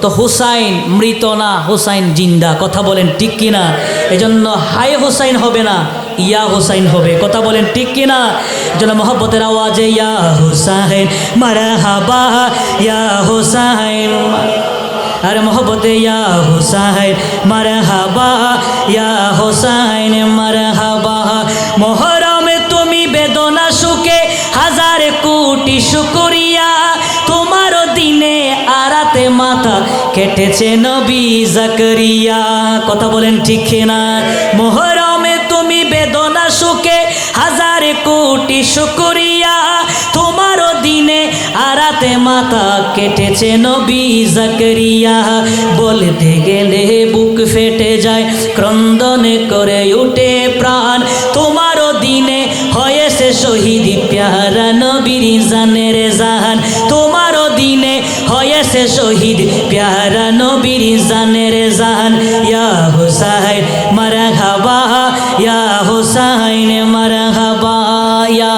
তো হুসাইন মৃত না, হুসাইন জিন্দা। কথা বলেন ঠিক কিনা? এজন্য হাই হুসাইন হবে না, ইয়া হুসাইন হবে। কথা বলেন ঠিক কিনা? এজন্য মহব্বতের আওয়াজে ইয়া হুসাইন মারহাবা, ইয়া হুসাইন। আরে মহব্বতে ইয়া হুসাইন মারহাবা, ইয়া হুসাইন মারহাবা। মোহরমে তুমি বেদনা সুখে হাজার কোটি শুকরিয়া, তোমার দিনে আরাতে মাথা কেটেছে নবী জাকরিয়া। কথা বলেন ঠিক কিনা? মোহরমে তুমি বেদনা সুখে হাজার কোটি শুকরিয়া, তোমার দিনে আরাতে মাথা কেটেছে নবী জাকরিয়া। বলতে গেলে বুক ফেটে যায়, ক্রন্দনে করে উঠে প্রাণ, তোমার দিনে হয়েছে শহীদ প্যারা নবীর জানের জাহান। তোমার দিনে হয়েছে শহীদ প্যারা নবীর জানের জাহান। ইয়া হুসাইন মারহাবা, ইয়া হুসাইন মারহাবা, ইয়া